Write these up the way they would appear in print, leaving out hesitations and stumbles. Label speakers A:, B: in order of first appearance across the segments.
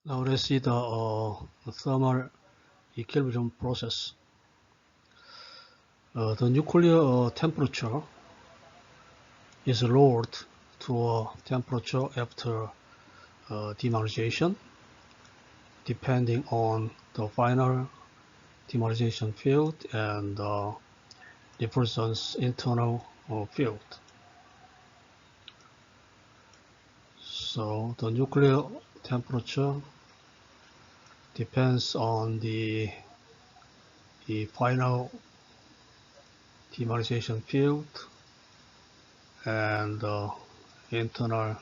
A: Now let's see the thermal equilibrium process. The nuclear temperature is lowered to a temperature after demineralization, depending on the final demineralization field and the diffusion's internal field. So the nuclear temperature depends on the final demineralization field and the internal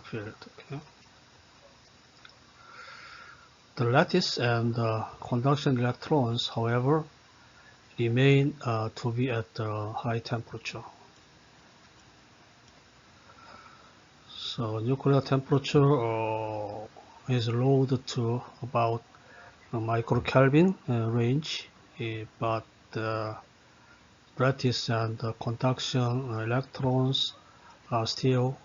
A: field. Okay. The lattice and the conduction electrons, however, remain to be at the high temperature. So nuclear temperature is lowered to about microkelvin range, but the lattice and the conduction electrons are still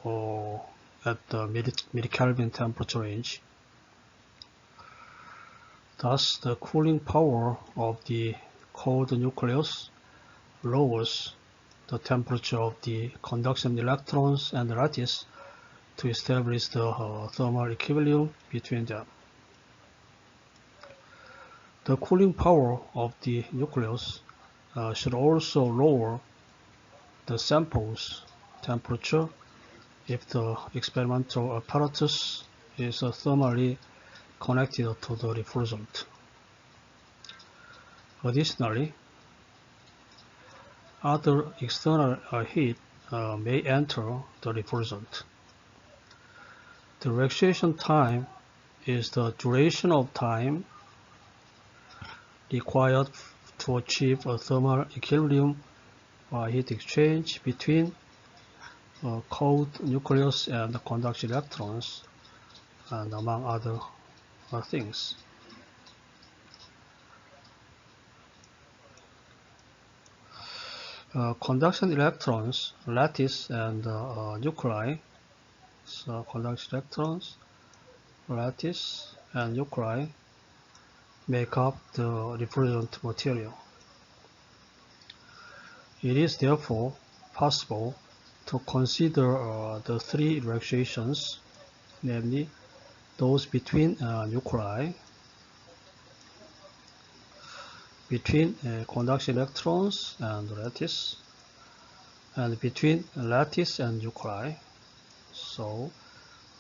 A: at the millikelvin temperature range. Thus, the cooling power of the cold nucleus lowers the temperature of the conduction electrons and the lattice to establish the thermal equilibrium between them. The cooling power of the nucleus should also lower the sample's temperature if the experimental apparatus is thermally connected to the refrigerant. Additionally, other external heat may enter the refrigerant. The relaxation time is the duration of time required to achieve a thermal equilibrium by heat exchange between cold nucleus and the conduction electrons, and among other things. Conduction electrons, lattice, and nuclei. So conduction electrons, lattice, and nuclei make up the refrigerant material. It is therefore possible to consider the three relaxations, namely those between nuclei, between conduction electrons and lattice, and between lattice and nuclei. So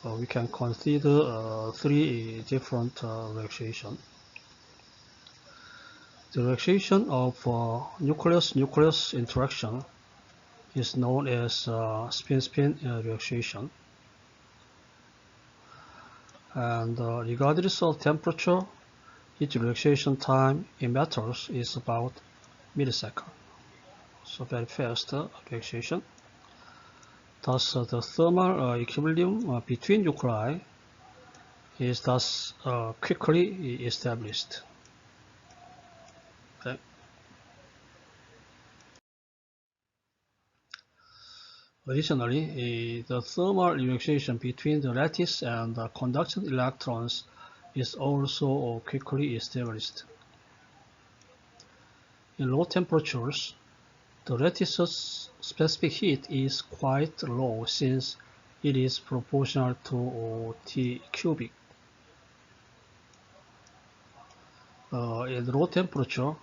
A: we can consider three different relaxations. The relaxation of nucleus-nucleus interaction is known as spin-spin relaxation. And regardless of temperature, its relaxation time in metals is about millisecond. So very fast relaxation. Thus, the thermal equilibrium between nuclei is thus quickly established. Okay. Additionally, the thermal relaxation between the lattice and the conduction electrons is also quickly established. In low temperatures, the lattice's specific heat is quite low since it is proportional to T cubic. In low temperature,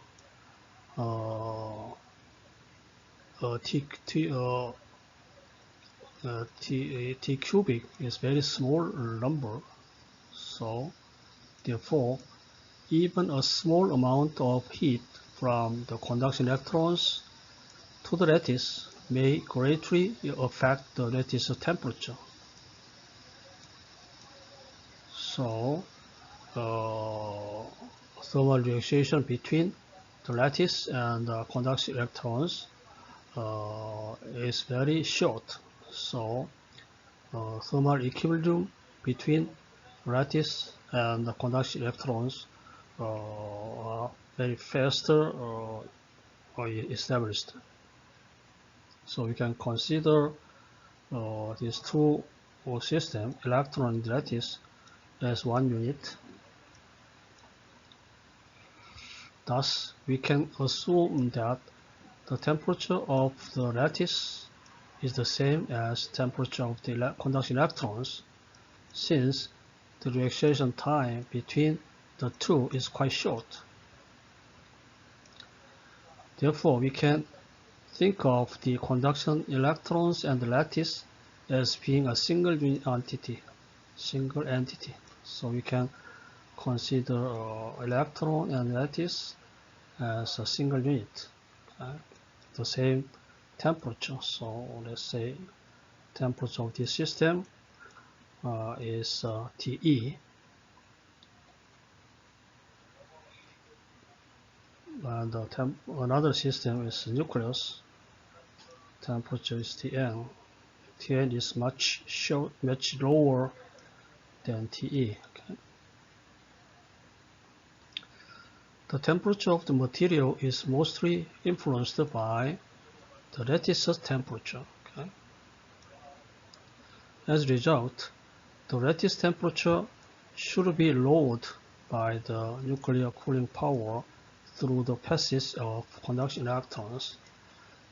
A: T cubic is very small number, so therefore even a small amount of heat from the conduction electrons to the lattice may greatly affect the lattice temperature. So thermal relaxation between the lattice and the conduction electrons is very short. So thermal equilibrium between lattice and the conduction electrons are very faster established. So we can consider these two systems, electron and lattice, as 1 unit. Thus, we can assume that the temperature of the lattice is the same as temperature of the conduction electrons, since the reaction time between the two is quite short. Therefore, we can think of the conduction electrons and the lattice as being a single entity. So we can consider electron and lattice as a single unit, okay? The same temperature. So let's say temperature of this system is TE, and another system is nucleus. Temperature is Tn. Tn is much lower than Te. Okay. The temperature of the material is mostly influenced by the lattice's temperature. Okay. As a result, the lattice temperature should be lowered by the nuclear cooling power through the passage of conduction electrons,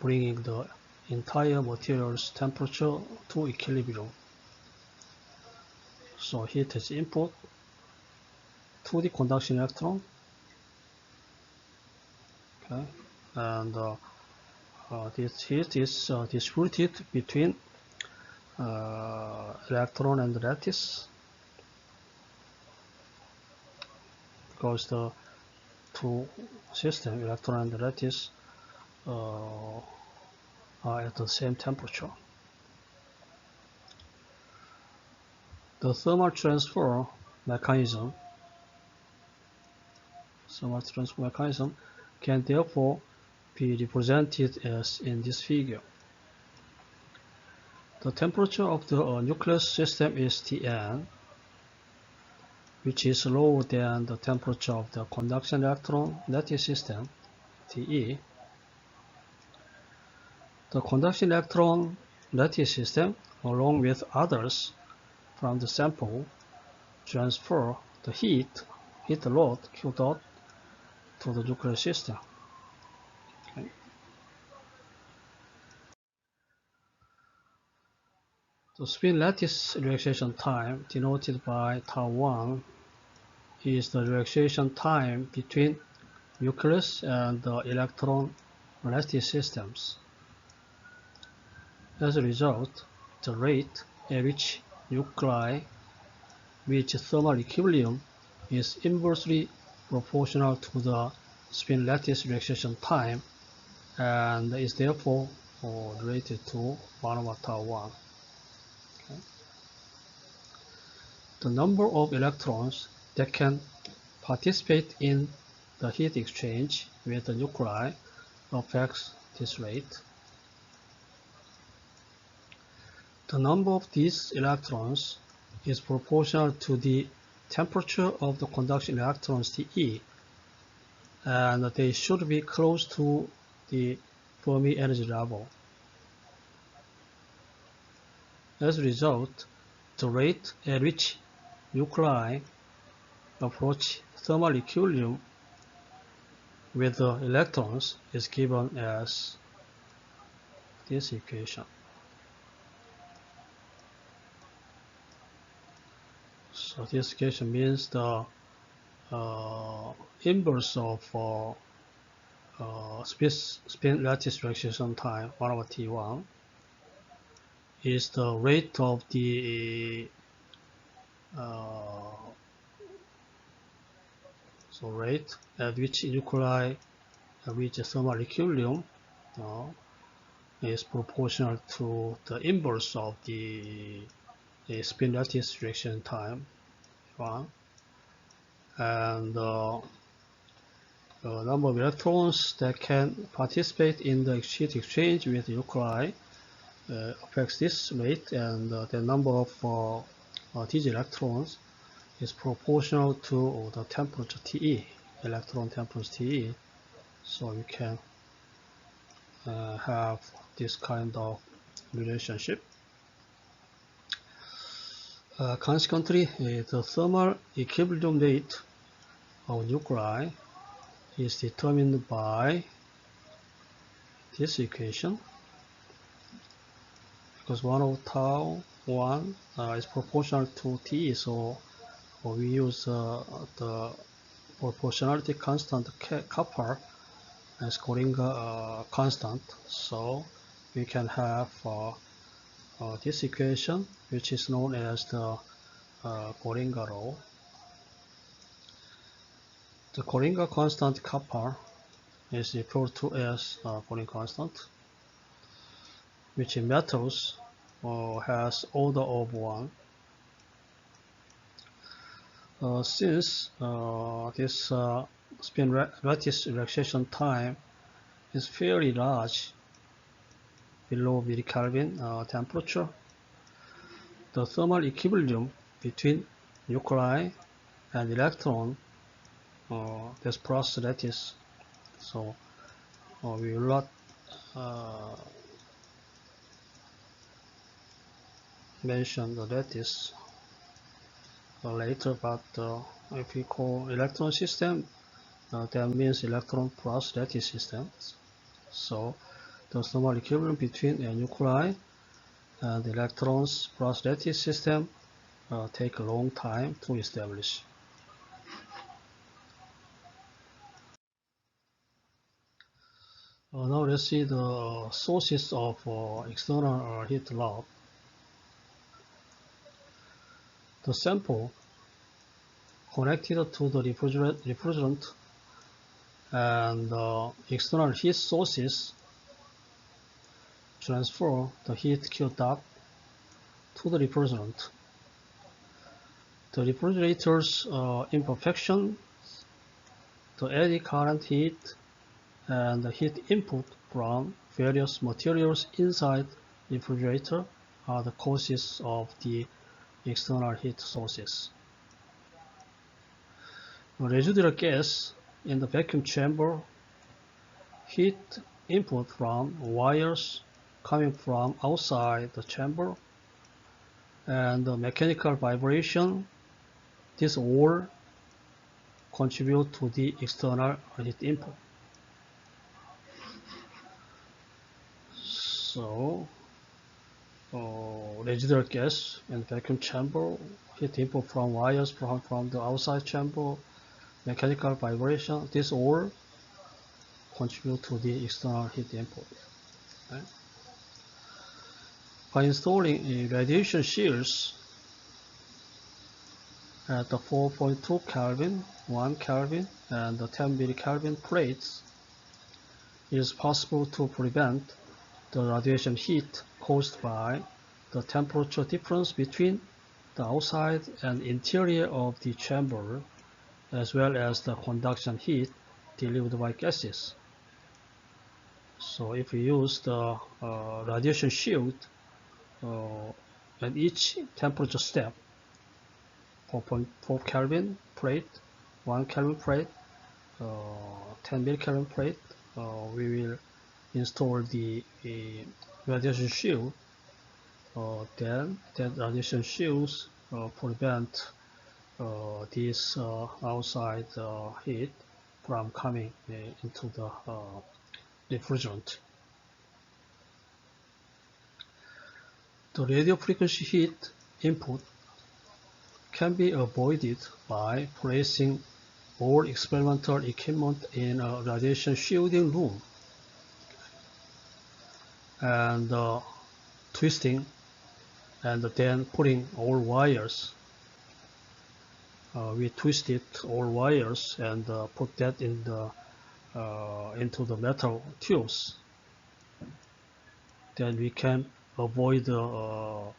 A: bringing the entire material's temperature to equilibrium. So heat is input to the conduction electron, okay, and this heat is distributed between electron and lattice, because the two systems, electron and lattice, are at the same temperature. The thermal transfer mechanism can therefore be represented as in this figure. The temperature of the nucleus system is Tn, which is lower than the temperature of the conduction electron lattice system, Te. The conduction electron lattice system, along with others from the sample, transfer the heat load Q dot to the nuclear system. Okay. The spin lattice relaxation time, denoted by tau 1, is the relaxation time between nucleus and the electron lattice systems. As a result, the rate at which nuclei reach thermal equilibrium is inversely proportional to the spin lattice relaxation time, and is therefore related to 1 over tau 1. Okay. The number of electrons that can participate in the heat exchange with the nuclei affects this rate. The number of these electrons is proportional to the temperature of the conduction electrons Te, and they should be close to the Fermi energy level. As a result, the rate at which nuclei approach thermal equilibrium with the electrons is given as this equation. So this equation means the inverse of spin lattice relaxation time, 1 over T1, is the rate of the so rate at which nuclei reach thermal equilibrium is proportional to the inverse of the spin lattice reaction time, 1, and the number of electrons that can participate in the heat exchange with nuclei affects this rate, and the number of these electrons is proportional to the temperature Te, electron temperature Te. So you can have this kind of relationship. Consequently, the thermal equilibrium rate of nuclei is determined by this equation, because 1 over tau 1 is proportional to T, so we use the proportionality constant kappa as Coringa constant. So we can have this equation, which is known as the Coringa law. The Coringa constant kappa is referred to as Coringa constant, which in metals has order of 1. Since this spin lattice relaxation time is fairly large, below millikelvin temperature, the thermal equilibrium between nuclei and electron this process lattice. So we will not mention the lattice later, but if we call electron system, that means electron plus lattice systems. So the thermal equilibrium between a nuclei and electrons plus lattice system take a long time to establish. Now let's see the sources of external heat loss. The sample connected to the refrigerant and external heat sources transfer the heat Q dot to the refrigerant. The refrigerator's imperfection, the eddy current heat, and the heat input from various materials inside the refrigerator are the causes of the external heat sources. Residual gas in the vacuum chamber, heat input from wires coming from outside the chamber, and the mechanical vibration, these all contribute to the external heat input. So residual gas in vacuum chamber, heat input from wires from the outside chamber, mechanical vibration, these all contribute to the external heat input. Okay? By installing radiation shields at the 4.2 Kelvin, 1 Kelvin, and the 10 millikelvin plates, it is possible to prevent the radiation heat caused by the temperature difference between the outside and interior of the chamber, as well as the conduction heat delivered by gases. So if we use the radiation shield at each temperature step, 4.4 Kelvin plate, 1 Kelvin plate, 10 millikelvin plate, we will install the radiation shield. Then that radiation shields prevent this outside heat from coming into the refrigerant. The radio frequency heat input can be avoided by placing all experimental equipment in a radiation shielding room and twisting and then putting all wires. We twisted all wires and put that in the into the metal tubes. Then we can avoid the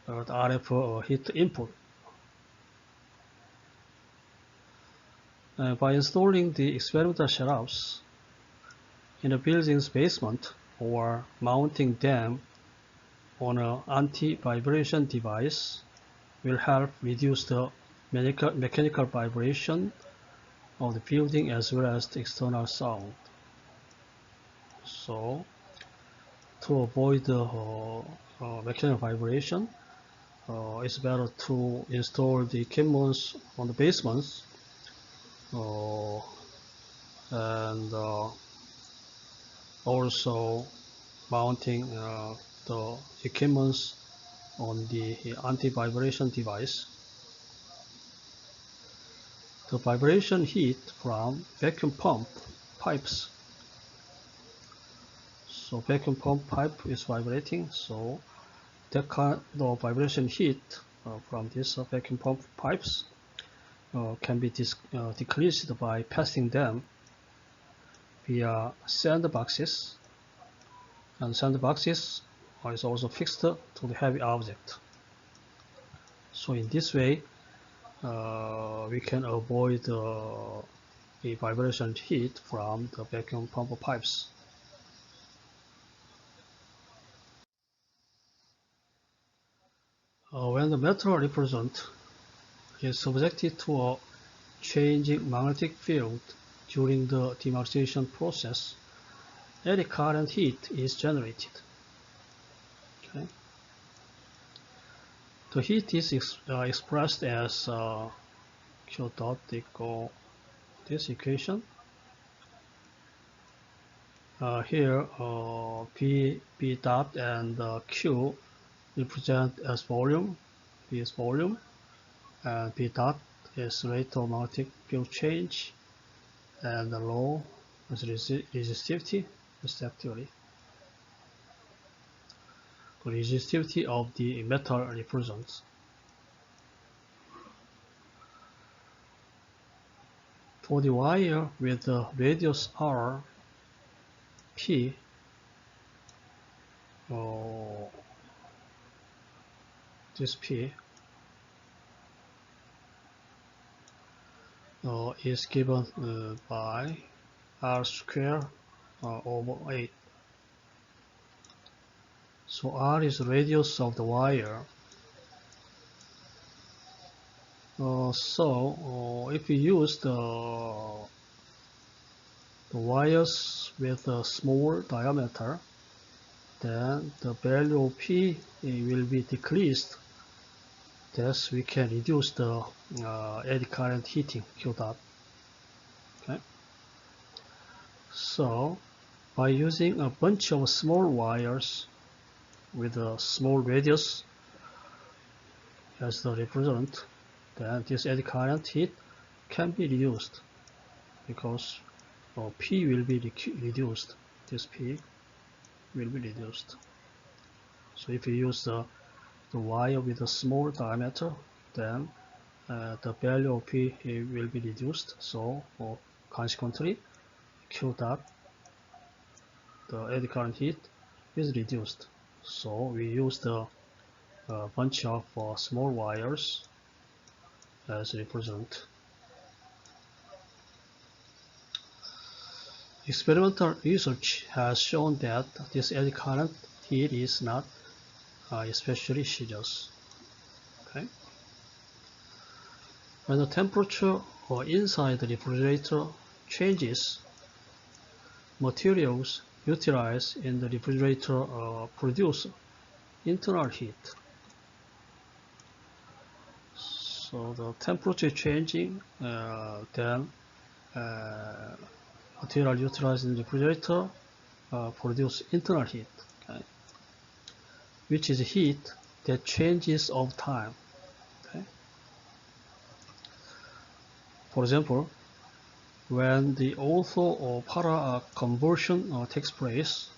A: RF heat input. By installing the experimental setups in a building's basement or mounting them on an anti-vibration device will help reduce the mechanical vibration of the building as well as the external sound. So to avoid the mechanical vibration, it's better to install the equipments on the basements and also mounting the equipments on the anti-vibration device. The vibration heat from vacuum pump pipes. So vacuum pump pipe is vibrating, so that kind of vibration heat from these vacuum pump pipes can be decreased by passing them via sandboxes, and sandboxes is also fixed to the heavy object. So in this way, we can avoid the vibration heat from the vacuum pump pipes. When the metal refrigerant is subjected to a changing magnetic field during the demagnetization process, eddy current heat is generated. Okay. The heat is expressed as Q dot equal this equation. Here P dot and Q represent as volume, P is volume, and P dot is rate of magnetic field change, and the rho is resistivity, respectively. The resistivity of the metal refrigerants. For the wire with the radius R, P, this P is given by R square over 8. So R is the radius of the wire. So if we use the wires with a small diameter, then the value of P will be decreased. Thus, we can reduce the eddy current heating Q dot. Okay. So, by using a bunch of small wires with a small radius as the refrigerant, then this eddy current heat can be reduced because P will be reduced. This P will be reduced. So if you use the wire with a small diameter, then the value of P will be reduced. So consequently, Q dot, the eddy current heat, is reduced. So we use the bunch of small wires as refrigerant. Experimental research has shown that this eddy current heat is not especially serious. Okay. When the temperature inside the refrigerator changes, materials utilized in the refrigerator produce internal heat. So the temperature changing, then material utilized in the refrigerator produce internal heat, okay, which is heat that changes over time. Okay. For example, when the ortho or para conversion takes place,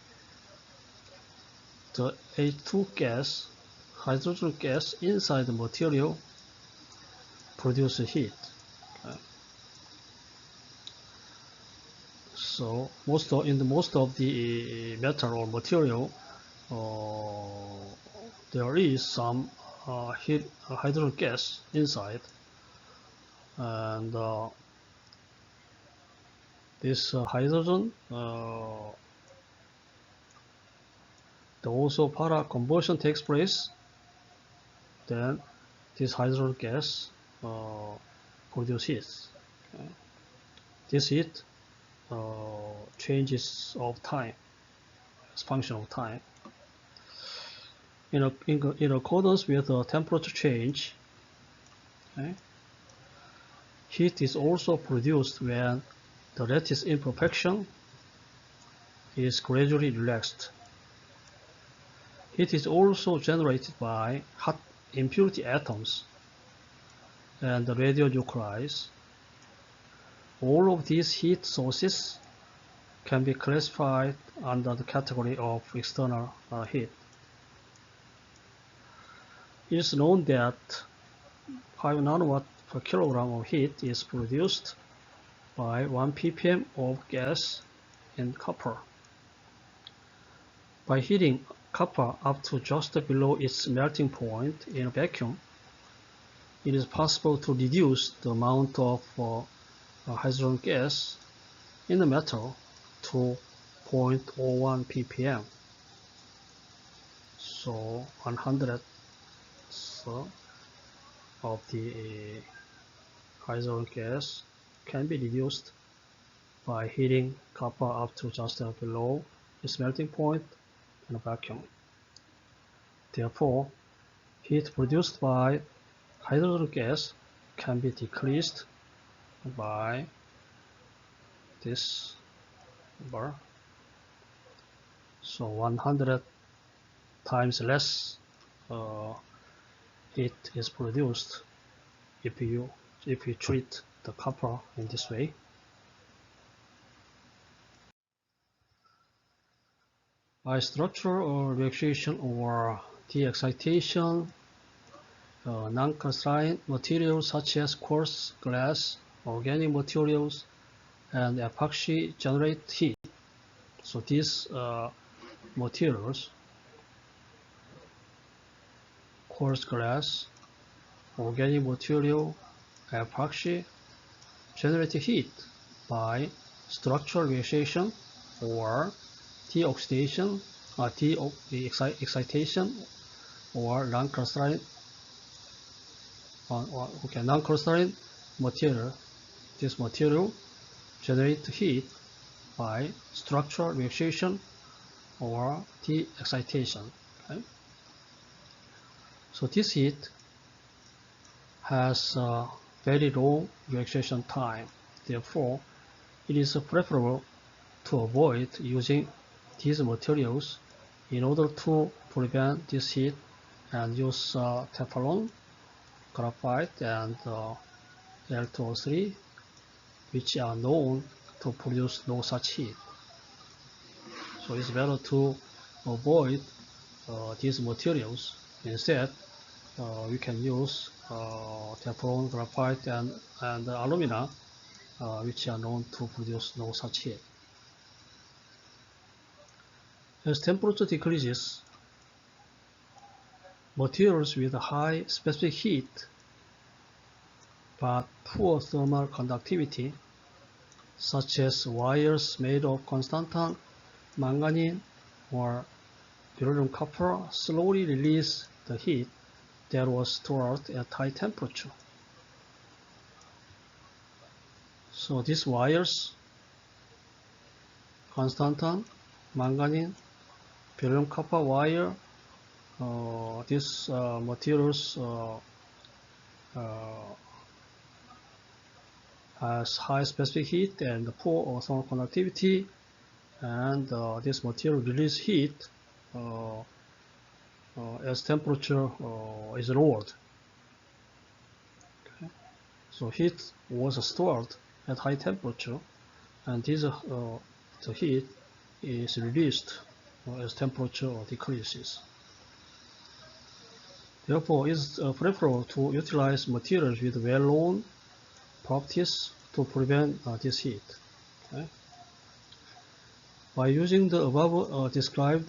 A: the H2 gas, hydrogen gas inside the material produces heat. Okay. So in most of the metal or material, there is some hydrogen gas inside, and this hydrogen, the also para conversion takes place, then this hydrogen gas produces heat. Okay. This heat changes of time as function of time. in accordance with the temperature change, okay, heat is also produced when the lattice imperfection is gradually relaxed. Heat is also generated by hot impurity atoms and radionuclides. All of these heat sources can be classified under the category of external heat. It is known that 5 nanowatt per kilogram of heat is produced by 1 ppm of gas in copper. By heating copper up to just below its melting point in a vacuum, it is possible to reduce the amount of hydrogen gas in the metal to 0.01 ppm. So 100 of the hydrogen gas can be reduced by heating copper up to just below its melting point in a vacuum. Therefore, heat produced by hydrogen gas can be decreased by this number. So 100 times less heat is produced if you treat the copper in this way. By structural relaxation or de-excitation, non-crystalline materials such as quartz, glass, organic materials, and epoxy generate heat. So these materials, quartz, glass, organic material, epoxy, generate heat by structural relaxation or de-oxidation, de-excitation, or non-crystalline non-crystalline material. This material generates heat by structural relaxation or de-excitation. Okay? So this heat has a very low relaxation time. Therefore, it is preferable to avoid using these materials in order to prevent this heat and use Teflon, graphite, and L2O3, which are known to produce no such heat. So it's better to avoid these materials. Instead, we can use Teflon, graphite, and alumina, which are known to produce no such heat. As temperature decreases, materials with high specific heat but poor thermal conductivity, such as wires made of constantan, manganese, or beryllium copper, slowly release the heat that was stored at high temperature. So these wires, constantan, manganese, beryllium copper wire, these materials has high specific heat and poor thermal conductivity, and this material release heat as temperature is lowered. Okay. So heat was stored at high temperature, and this the heat is released as temperature decreases. Therefore, it is preferable to utilize materials with well-known properties to prevent this heat. Okay. By using the above described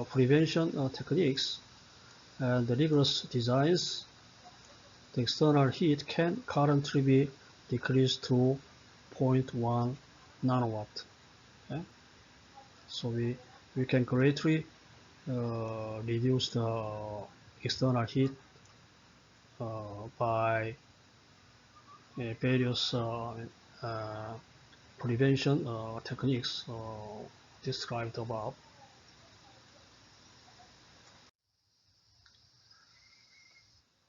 A: prevention techniques and the rigorous designs, the external heat can currently be decreased to 0.1 nanowatt. Okay. So we can greatly reduce the external heat by various prevention techniques described above.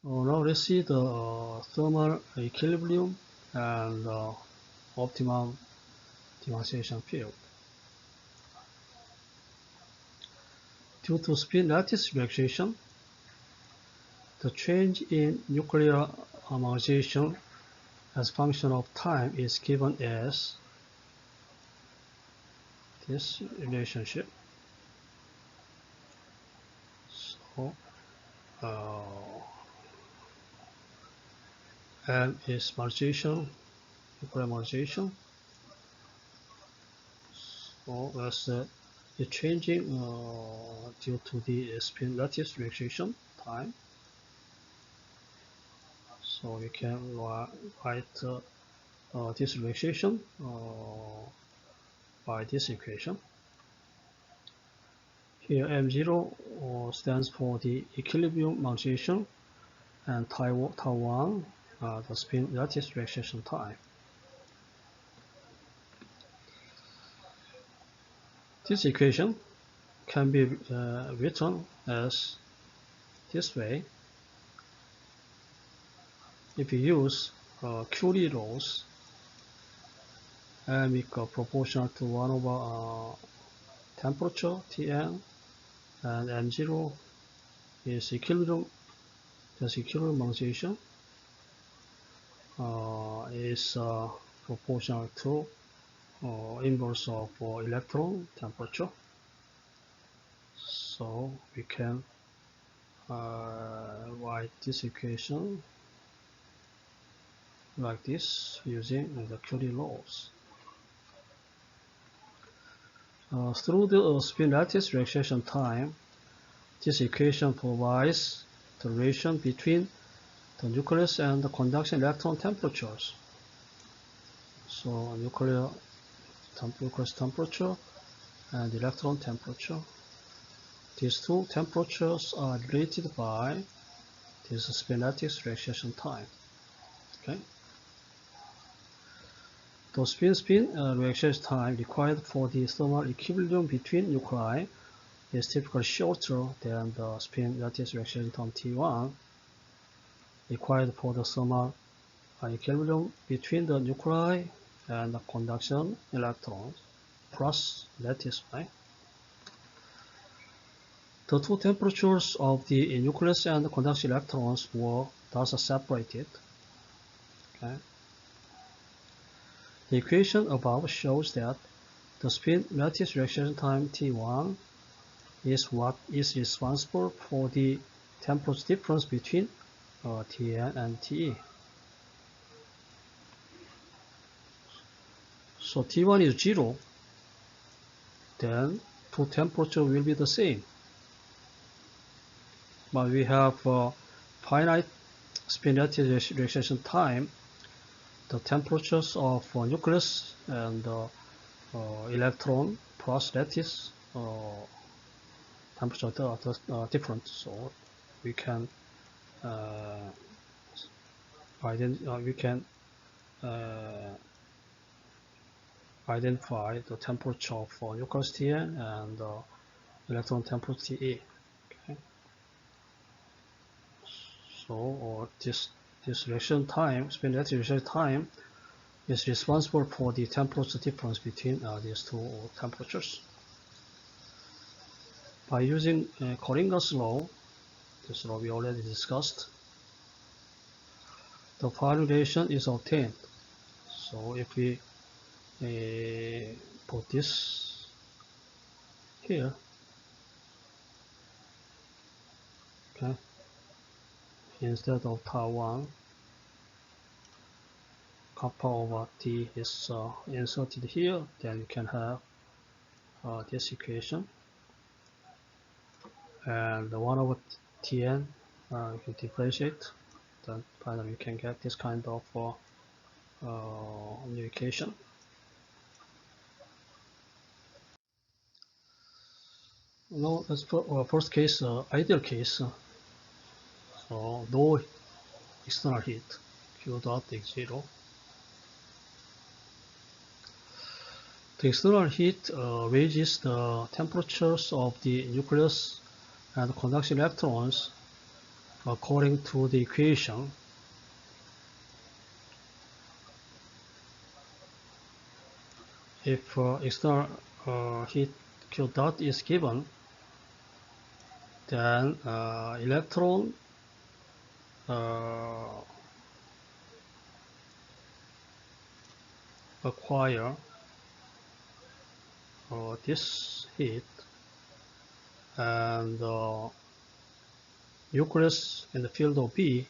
A: Now let's see the thermal equilibrium and optimum demarcation field. Due to spin lattice relaxation, the change in nuclear atomization as function of time is given as this relationship. So M is margination, nuclear margination. So that's the changing due to the spin lattice relaxation time. So we can write this relaxation by this equation. Here M0 stands for the equilibrium margination, and tau1 the spin lattice relaxation time. This equation can be written as this way. If you use Curie laws, m equal proportional to 1 over temperature Tn, and m0 is equilibrium, this equilibrium margination is proportional to inverse of electron temperature. So we can write this equation like this using the Curie laws. Through the spin lattice relaxation time, this equation provides the relation between the nucleus and the conduction electron temperatures. So nucleus temperature and electron temperature. These two temperatures are related by this spin lattice relaxation time. Okay. The spin-spin relaxation time required for the thermal equilibrium between nuclei is typically shorter than the spin lattice relaxation time T1 required for the thermal equilibrium between the nuclei and the conduction electrons plus lattice, right? The two temperatures of the nucleus and the conduction electrons were thus separated. Okay. The equation above shows that the spin lattice relaxation time T1 is what is responsible for the temperature difference between Tn and Te. So T1 is 0, then two temperatures will be the same. But we have finite spin lattice relaxation time. The temperatures of nucleus and electron plus lattice temperature are different, so we can identify the temperature for nucleus Tn and electron temperature Te. Okay. So this reaction time, spin lattice reaction time, is responsible for the temperature difference between these two temperatures. By using Coringa's law, this law we already discussed, the following relation is obtained. So if we put this here, okay, instead of tau1, kappa over T is inserted here, then you can have this equation, and the 1 over Tn you can differentiate, then finally you can get this kind of new equation. Now let's put our first case, ideal case. So no external heat, Q dot is 0. The external heat raises the temperatures of the nucleus and conduction electrons according to the equation, if external heat Q dot is given, then electron acquire this heat, and nucleus in the field of B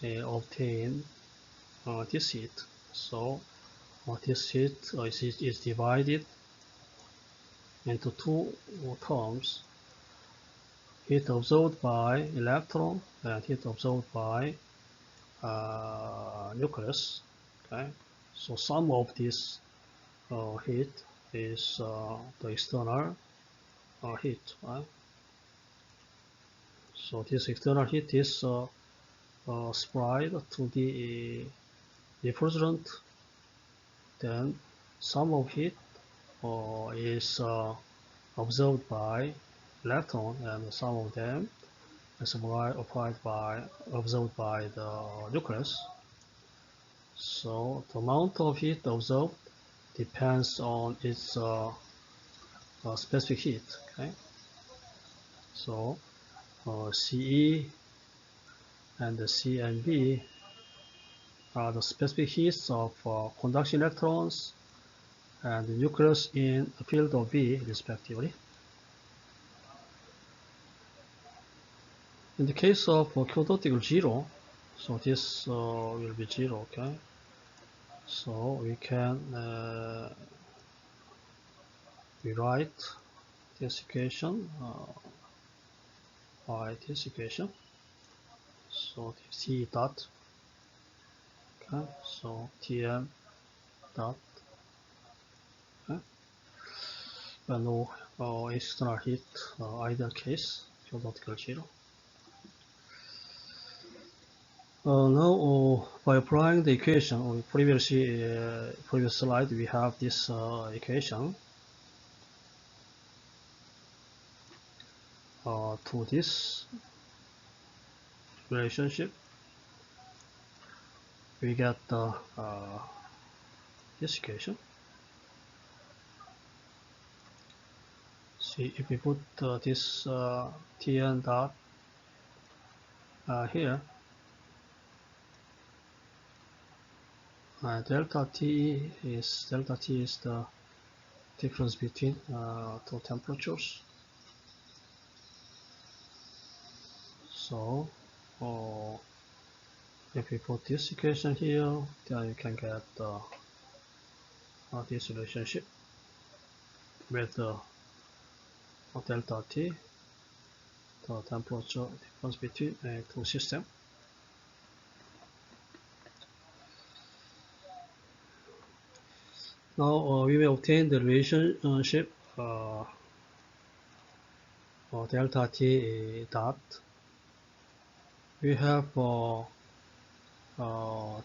A: obtain this heat. So this heat is divided into two terms: heat absorbed by electron and heat absorbed by nucleus. Okay, so sum of this heat is the external heat, right? So this external heat is spread to the refrigerant. Then sum of heat is absorbed by electron, and some of them is absorbed by the nucleus. So the amount of heat absorbed depends on its specific heat. Okay, so CE and the C and B are the specific heats of conduction electrons and the nucleus in the field of B, respectively. In the case of Q dot equals 0, so this will be 0, okay? So we can rewrite this equation by this equation. So T dot, okay? So Tm dot, okay? And no external heat, ideal case, Q dot equals 0. Now, by applying the equation, on previous slide, we have this equation to this relationship. We get this equation. See, if we put this Tn dot here, delta T is the difference between two temperatures. So if we put this equation here, then you can get this relationship with delta T, the temperature difference between two systems. Now we will obtain the relationship delta T dot. We have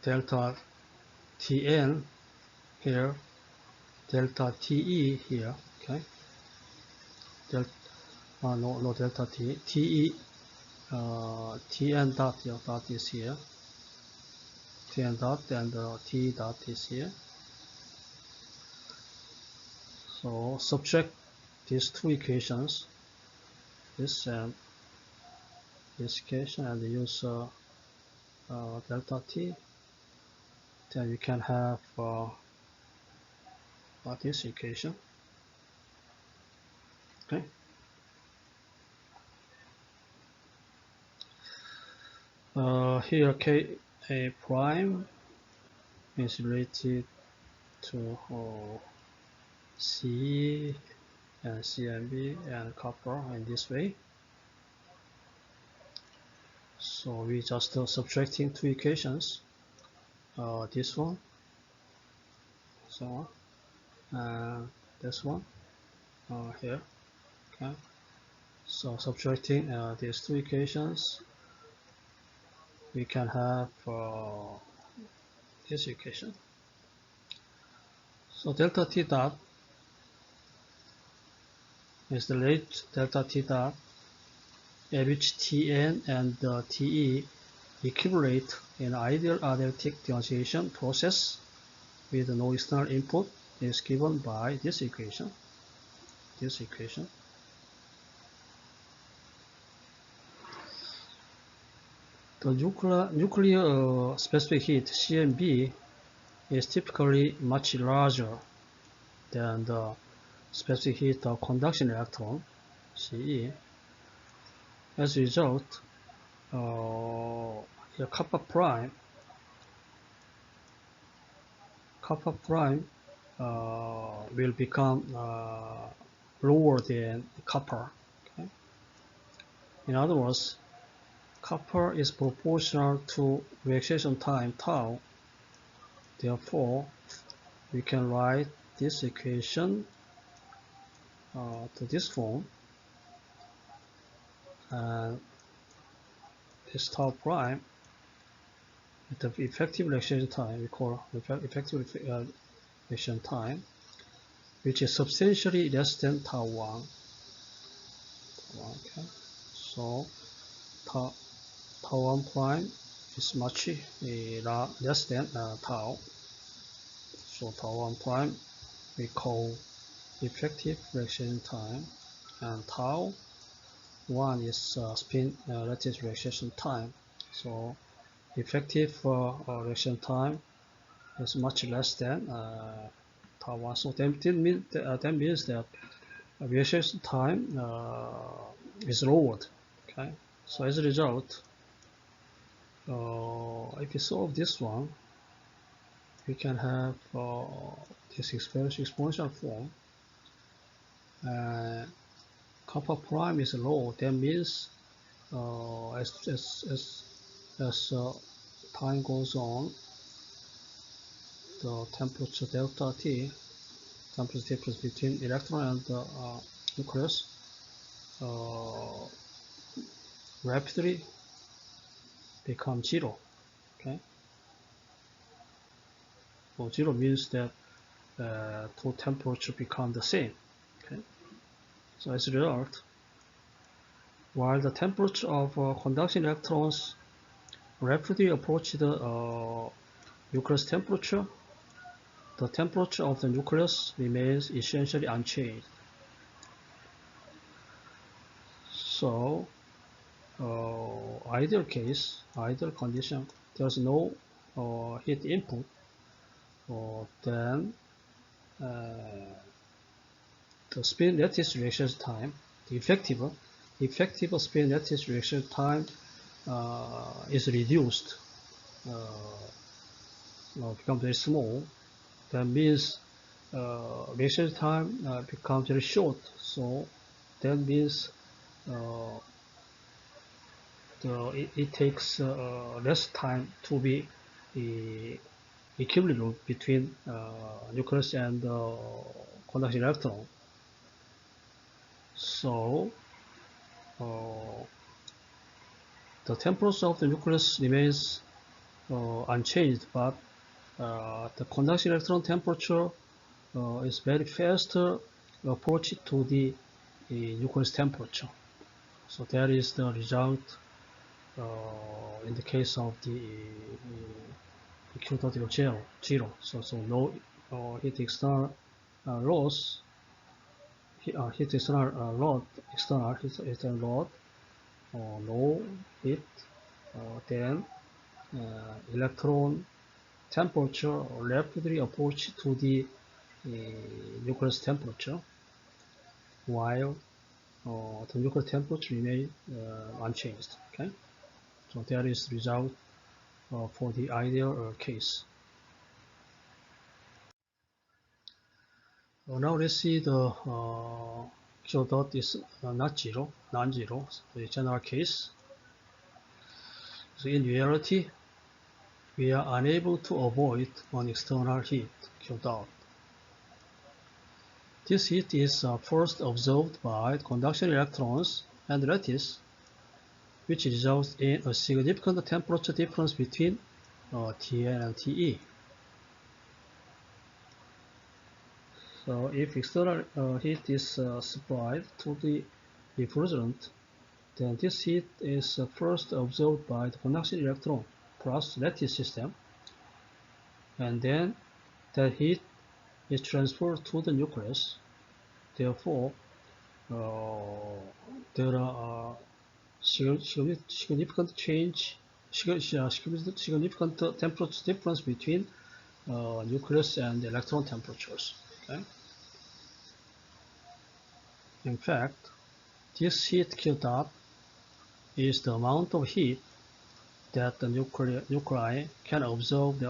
A: delta Tn here, delta Te here, okay? No delta T, Te, Tn dot, your dot is here, Tn dot, and T dot is here. So subtract these two equations, this and this equation, and use delta T. Then you can have this equation. Okay. Here K A prime is related to C and CMB and copper in this way. So we just subtracting two equations, this one, so this one here. Okay. So subtracting these two equations, we can have this equation. So delta T dot is the rate delta T dot at which Tn and Te equivalent in ideal adiabatic deionization process with no external input is given by this equation. The nuclear specific heat CMB is typically much larger than the specific heat of conduction electron CE. As a result, kappa prime will become lower than copper. Okay? In other words, copper is proportional to reaction time tau. Therefore, we can write this equation to this form, and this tau prime, the effective reaction time, we call effective reaction time, which is substantially less than tau 1. Okay, so tau 1 prime is much less than tau. So tau 1 prime we call effective reaction time, and tau 1 is spin lattice reaction time. So effective reaction time is much less than tau 1. So that means that reaction time is lowered. Okay. So as a result, if we solve this one, we can have this exponential form. Kappa prime is low. That means as time goes on, the temperature delta T, temperature difference between electron and the nucleus, rapidly become 0. Okay. So 0 means that two temperature become the same. Okay. So as a result, while the temperature of conduction electrons rapidly approach the nucleus temperature, the temperature of the nucleus remains essentially unchanged. So, ideal condition, there's no heat input, then the spin lattice reaction time, the effective spin lattice reaction time is reduced, becomes very small. That means reaction time becomes very short. So that means it takes less time to be equilibrium between nucleus and conduction electron. So the temperature of the nucleus remains unchanged, but the conduction electron temperature is very fast approach to the nucleus temperature. So that is the result in the case of the Q total 0. So no heat external loss, heat external load, external load, no heat, then electron temperature rapidly approach to the nucleus temperature, while the nucleus temperature remain unchanged. Okay, so that is the result for the ideal case. Now let's see the Q dot is non-zero, the general case. So in reality, we are unable to avoid an external heat, Q dot. This heat is first absorbed by conduction electrons and lattice, which results in a significant temperature difference between Tn and Te. So if external heat is supplied to the refrigerant, then this heat is first absorbed by the conduction electron plus lattice system, and then that heat is transferred to the nucleus. Therefore, there are significant temperature difference between nucleus and electron temperatures. Okay? In fact, this heat Q-dot is the amount of heat that the nuclei can absorb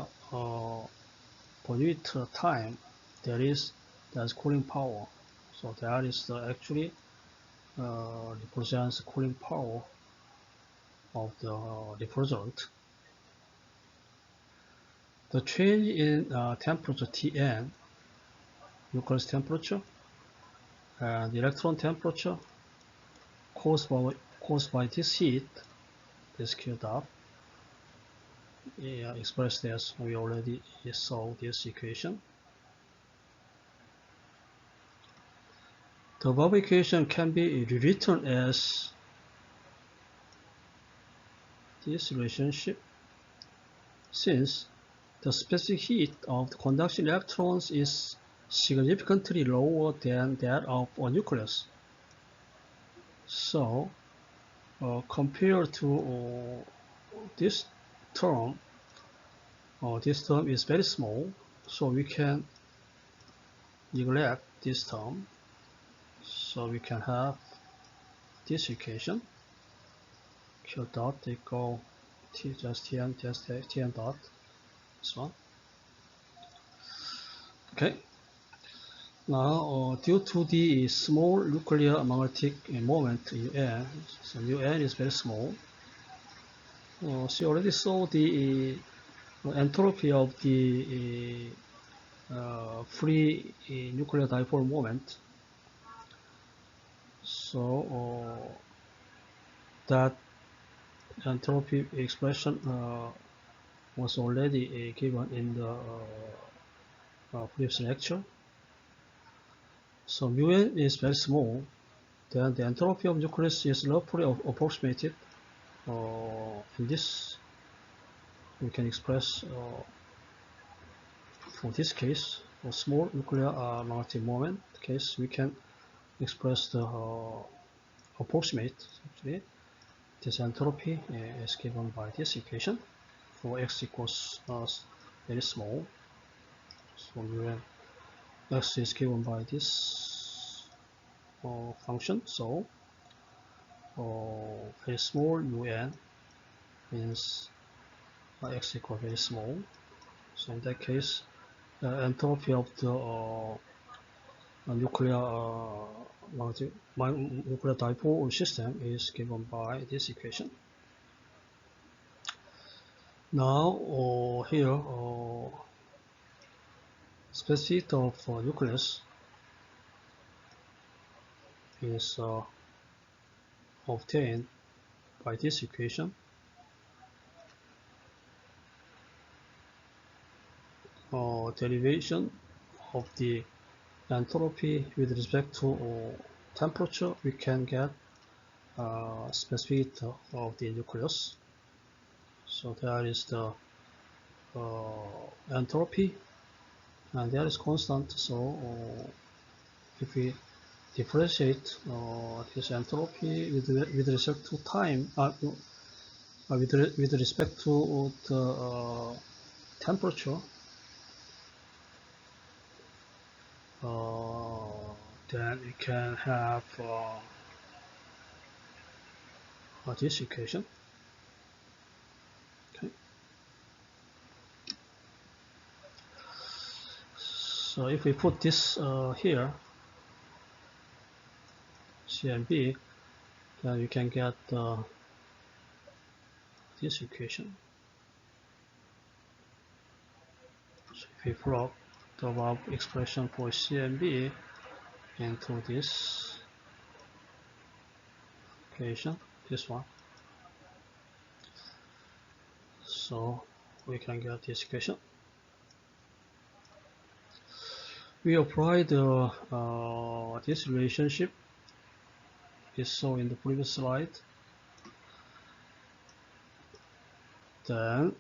A: per unit time. That's cooling power. So that is actually represents cooling power of the refrigerant. The change in temperature Tn, nucleus temperature, and electron temperature caused by this heat, this Q dot, expressed as we already saw this equation. The above equation can be rewritten as this relationship, since the specific heat of the conduction electrons is significantly lower than that of a nucleus. So, compared to this term is very small, so we can neglect this term. So we can have this equation, Q dot equal Tn dot, this one. Okay. Now, due to the small nuclear magnetic moment UN, so UN is very small. So you already saw the entropy of the free nuclear dipole moment. So that entropy expression was already given in the previous lecture. So μn is very small, then the entropy of nucleus is roughly approximated. In this, we can express for this case, for small nuclear magnetic moment case, we can express the approximate. Actually, this entropy is given by this equation for x equals very small. So μn x is given by this function. So very small μn means x equals very small. So in that case, entropy of the nuclear dipole system is given by this equation. Now here, specific heat of nucleus is obtained by this equation. Derivation of the entropy with respect to temperature, we can get specific heat of the nucleus. So that is the entropy, and that is constant. So if we differentiate this entropy with respect to time, with respect to the temperature, then we can have this equation. Okay. So if we put this here, C and B, then we can get this equation. So if we plug the above expression for C and B into this equation, this one, so we can get this equation. We applied this relationship is shown in the previous slide. Then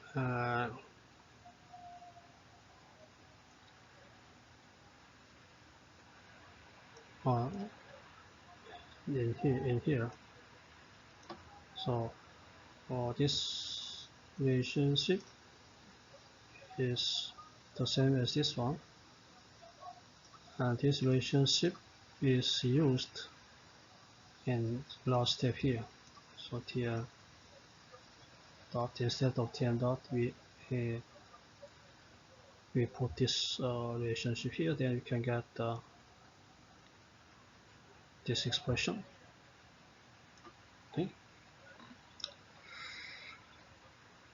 A: in here, so this relationship is the same as this one, and this relationship is used in last step here. So Tn dot, instead of Tn dot, we put this relationship here, then we can get this expression. Okay.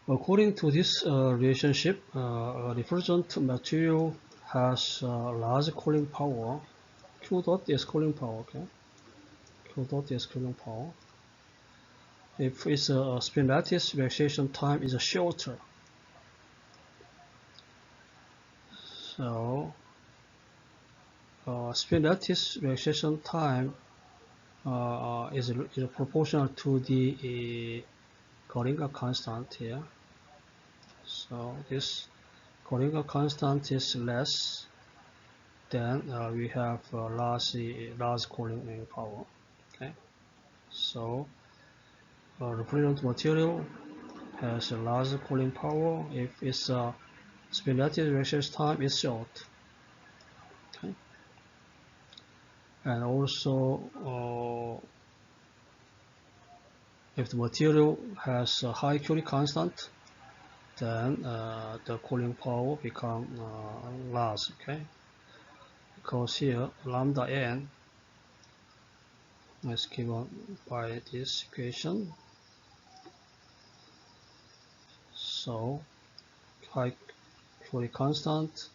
A: According to this relationship, a refrigerant material has large cooling power. Q dot is cooling power. Okay. Q dot is cooling power. If its spin lattice relaxation time is shorter, so spin lattice relaxation time is proportional to the Koringa constant here. So this Koringa constant is less, then we have large cooling power. Okay, so refrigerant material has a large cooling power if its spin lattice relaxation time is short. Okay, and also if the material has a high Curie constant, then the cooling power become large. Okay, because here lambda n is given by this equation. So high Curie constant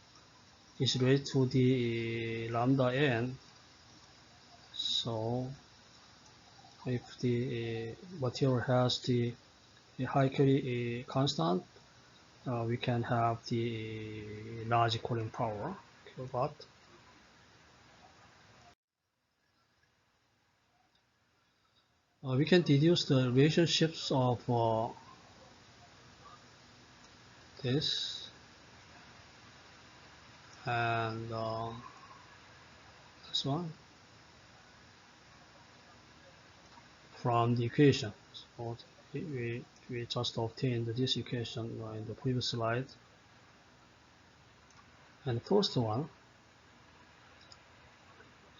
A: is related to the lambda n. So if the material has the high Curie constant, we can have the large cooling power, kilowatt. We can deduce the relationships of this and this one from the equation. So we just obtained this equation in the previous slide. And the first one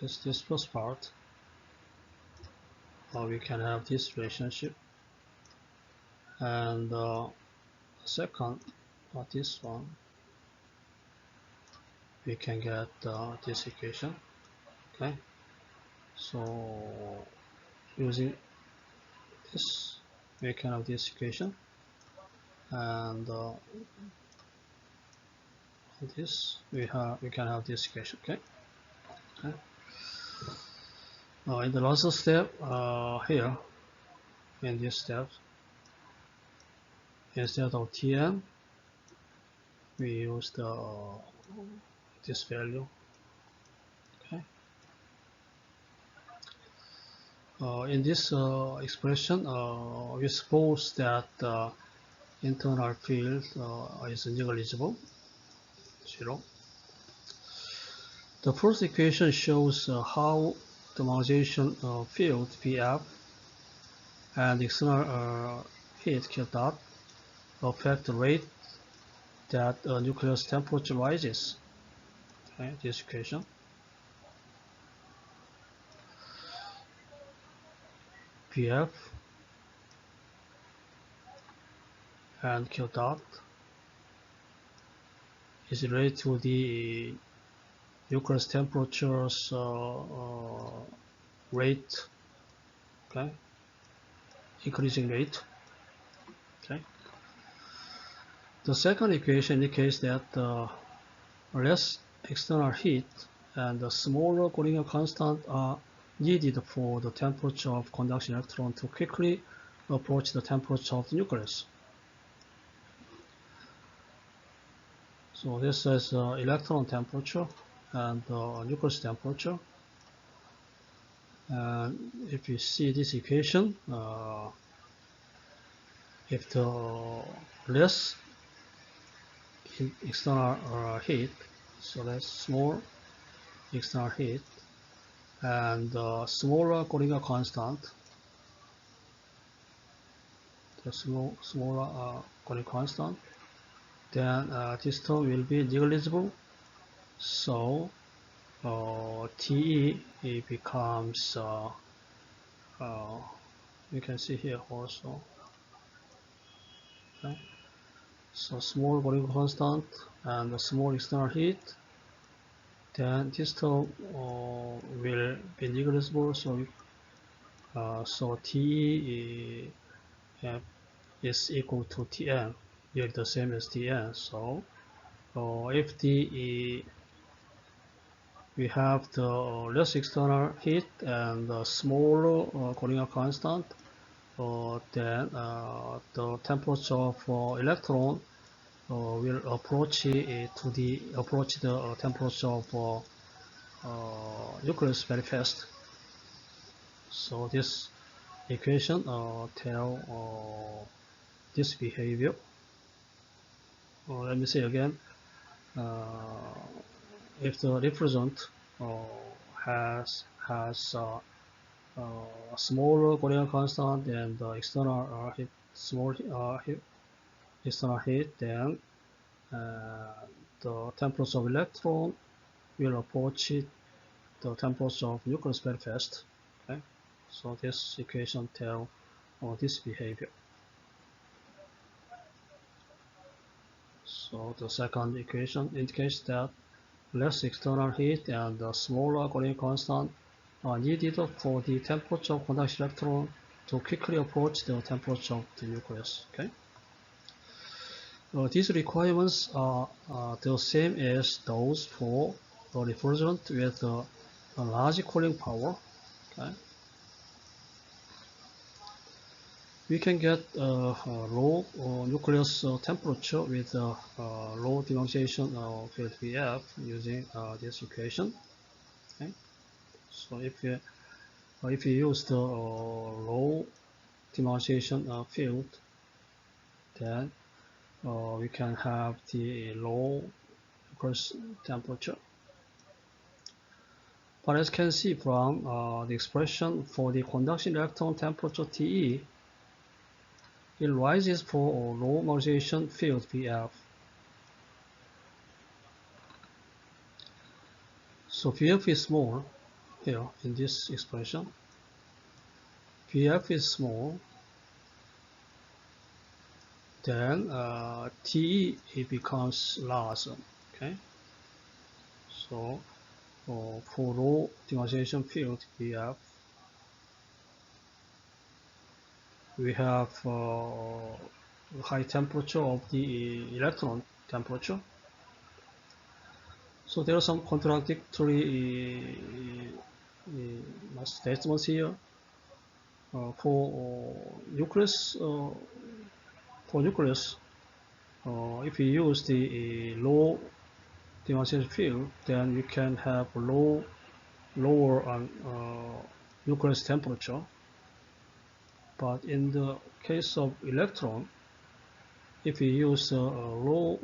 A: is this first part. We can have this relationship, and second, this one, we can get this equation. Okay, so using this, we can have this equation, and this we can have this equation. Okay. Okay. In the last step here, in this step, instead of Tn, we use this value. Okay. In this expression, we suppose that internal field is negligible, 0. The first equation shows how the ionization field Pf and external heat Q dot affect the rate that nucleus temperature rises. Okay, this equation. Pf and Q dot is related to the nucleus temperature's rate, okay, increasing rate. Okay. The second equation indicates that less external heat and a smaller Koringa constant are needed for the temperature of conduction electron to quickly approach the temperature of the nucleus. So this is electron temperature and nucleus temperature. And if you see this equation, if the less external heat, so that's small external heat, and smaller Gaussian constant, the smaller Gaussian constant, then this term will be negligible. So TE it becomes you can see here also. Okay. So small Gaussian constant and a small external heat, then this term will be negligible. So TE is equal to Tn, here the same as Tn. So if we have the less external heat and the smaller Gaussian constant, then the temperature of electron will approach the temperature of nucleus very fast. So this equation tell this behavior. Let me say again. If the refrigerant has a smaller Gaussian constant and the external heat, small external heat, then the temperature of electron will approach the temperature of nucleus very fast. Okay, so this equation tells this behavior. So the second equation indicates that less external heat and a smaller Gaussian constant are needed for the temperature of conduction electron to quickly approach the temperature of the nucleus. Okay. These requirements are the same as those for the refrigerant with a large cooling power. Okay. We can get low nucleus temperature with low denunciation field VF using this equation. Okay. So if you use the low denunciation field, then we can have the low nucleus temperature. But as you can see from the expression for the conduction electron temperature TE, it rises for low modulation field VF. So VF is small here in this expression. VF is small, then TE it becomes larger. Okay. So for low denunciation field VF, we have high temperature of the electron temperature. So there are some contradictory statements here. For nucleus, if we use the low denunciation field, then we can have lower nucleus temperature. But in the case of electron, if we use a low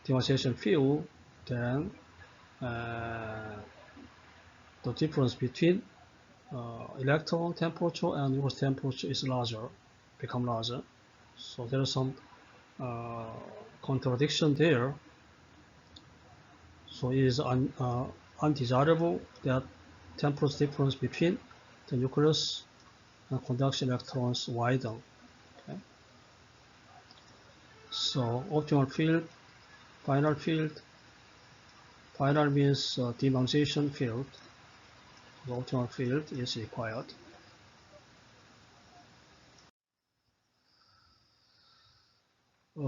A: denunciation field, then the difference between electron temperature and nucleus temperature is become larger. So there is some contradiction there. So it is undesirable that temperature difference between the nucleus and conduction electrons widen. Okay. So optimal field, final field. Final means denunciation field. The optimal field is required.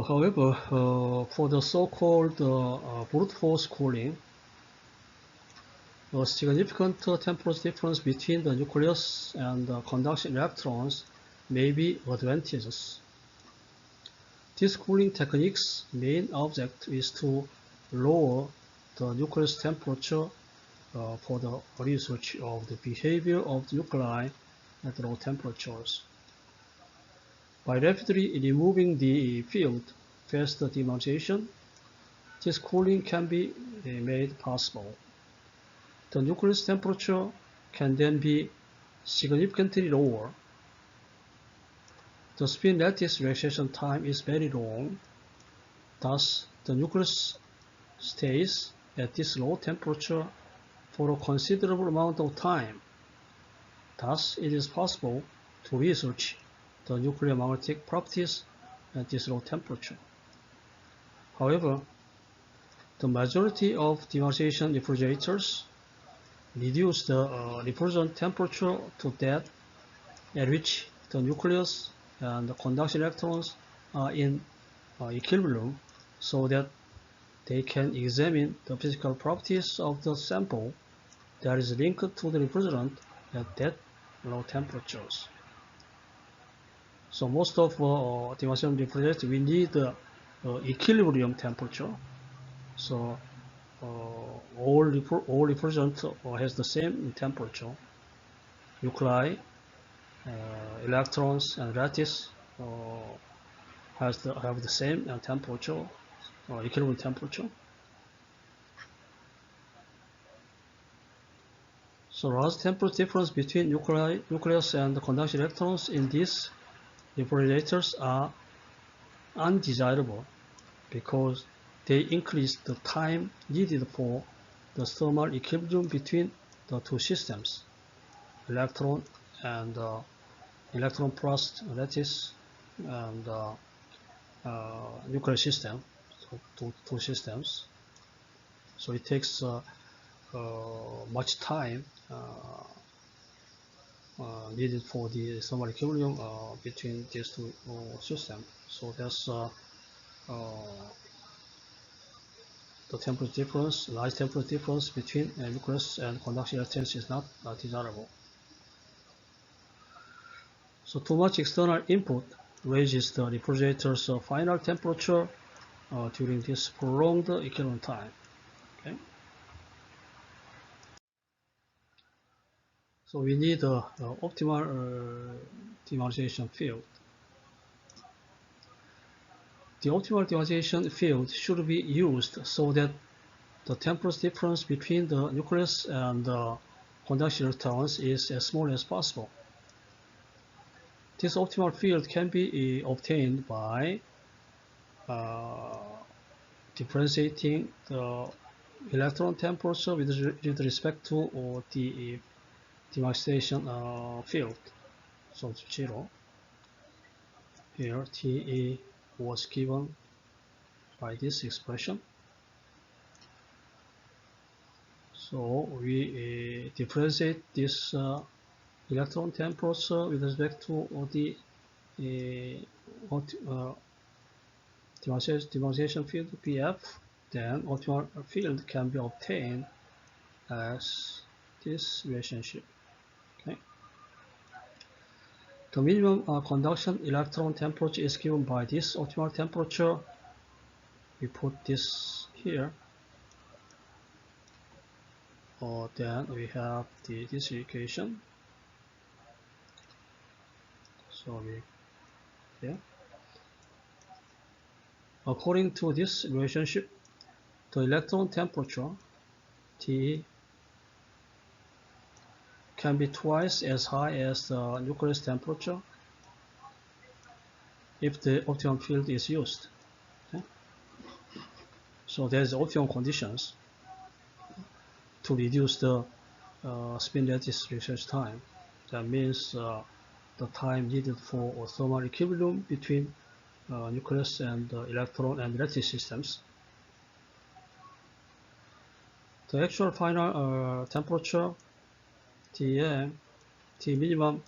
A: However, for the so-called brute force cooling, a significant temperature difference between the nucleus and the conduction electrons may be advantageous. This cooling technique's main object is to lower the nucleus temperature for the research of the behavior of the nuclei at low temperatures. By rapidly removing the field past the deionization, this cooling can be made possible. The nucleus temperature can then be significantly lower. The spin lattice relaxation time is very long. Thus, the nucleus stays at this low temperature for a considerable amount of time. Thus, it is possible to research the nuclear magnetic properties at this low temperature. However, the majority of deionization refrigerators reduce the refrigerant temperature to that at which the nucleus and the conduction electrons are in equilibrium, so that they can examine the physical properties of the sample that is linked to the refrigerant at that low temperatures. So most of deionization refrigerators, we need equilibrium temperature. So all refrigerant has the same temperature. Nuclei, electrons, and lattice have the same temperature, equilibrium temperature. So large temperature difference between nucleus and the conduction electrons in these refrigerators are undesirable because they increase the time needed for the thermal equilibrium between the two systems, electron and electron plus lattice and nuclear system, so two systems. So it takes much time needed for the thermal equilibrium between these two systems. So that's the temperature difference, large temperature difference between nucleus and conduction electrons is not desirable. So too much external input raises the refrigerator's final temperature during this prolonged equilibrium time. Okay. So we need an optimal deionization field. The optimal deionization field should be used so that the temperature difference between the nucleus and the conduction electrons is as small as possible. This optimal field can be obtained by differentiating the electron temperature with respect to the deionization field. So 0. Here TE was given by this expression. So we differentiate this electron temperature with respect to the deionization field PF. Then optimal field can be obtained as this relationship. Okay. The minimum conduction electron temperature is given by this optimal temperature. We put this here. Then we have this equation. So according to this relationship, the electron temperature T can be twice as high as the nucleus temperature if the optimum field is used. Okay? So there's optimum conditions to reduce the spin lattice research time. That means the time needed for thermal equilibrium between nucleus and electron and lattice systems. The actual final temperature T minimum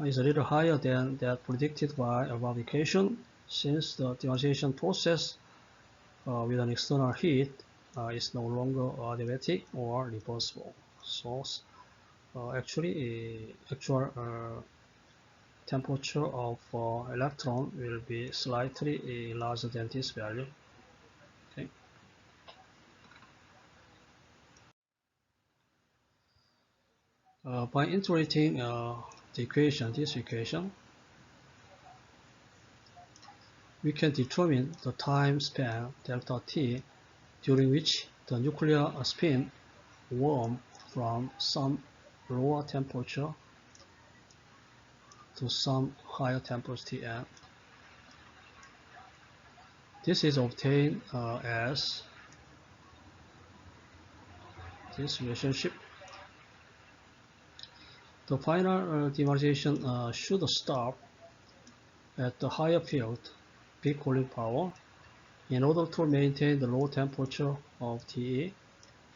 A: is a little higher than that predicted by above equation, since the deionization process with an external heat is no longer adiabatic or reversible. So actually actual temperature of electron will be slightly larger than this value. Okay. By integrating this equation, we can determine the time span delta t during which the nuclear spin warm from some lower temperature to some higher temperature Tm. This is obtained as this relationship. The final demarcation should stop at the higher field peak cooling power in order to maintain the low temperature of TE,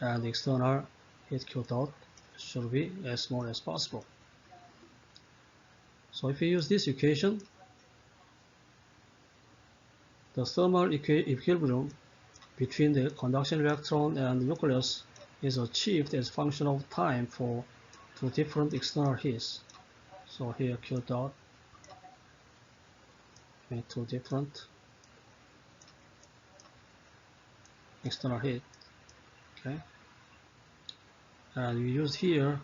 A: and the external heat Q dot should be as small as possible. So if we use this equation, the thermal equilibrium between the conduction electron and the nucleus is achieved as a function of time for two different external heats. So here Q dot and two different external heat. Okay, and we use here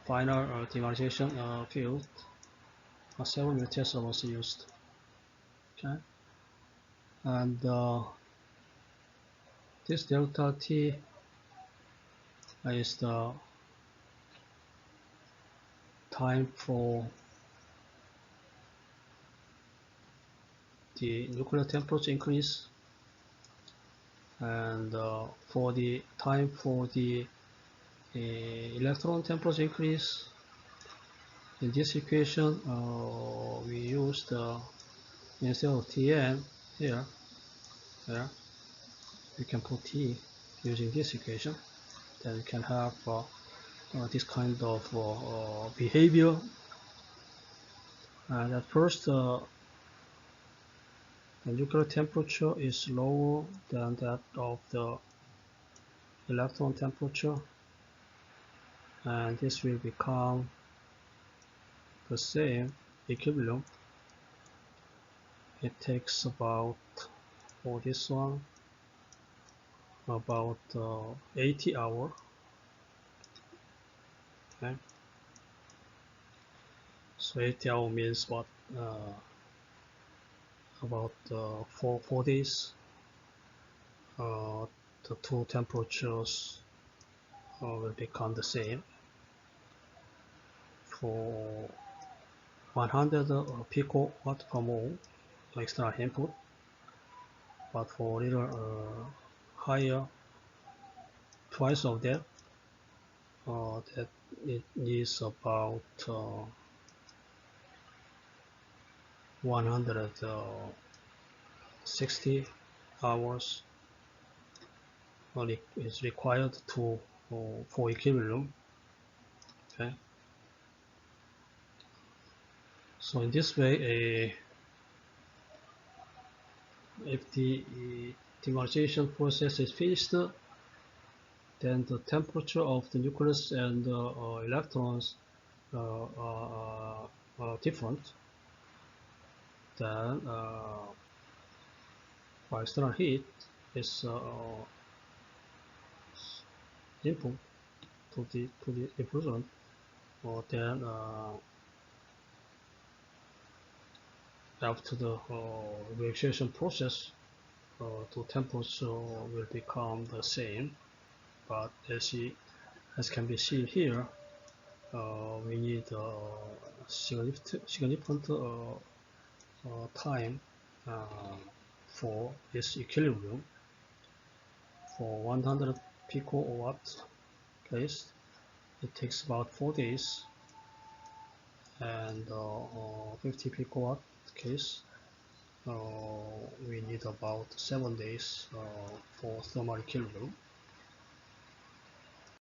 A: final demarcation field. A 7 Tesla was used. Okay, and this delta T is the time for the nuclear temperature increase, and for the time for the electron temperature increase. In this equation, we use the, instead of Tn here, we can put T using this equation. Then we can have this kind of behavior. And at first, the nuclear temperature is lower than that of the electron temperature, and this will become the same equilibrium. It takes about, for this one, about 80 hours. Okay, so 80 hours means what? About 4 days. The two temperatures will become the same. For 100 picowatt per mole external input, but for a little higher, twice of that, that it is about 160 hours only is required to for equilibrium. Okay, so in this way, if the demarcation process is finished, then the temperature of the nucleus and electrons are different. Then for external heat is input to the refrigerant, or then after the reaction process, the temperature will become the same. But as can be seen here, we need significant time for this equilibrium. For 100 picowatt case, it takes about 4 days, and 50 picowatt case, we need about 7 days for thermal equilibrium.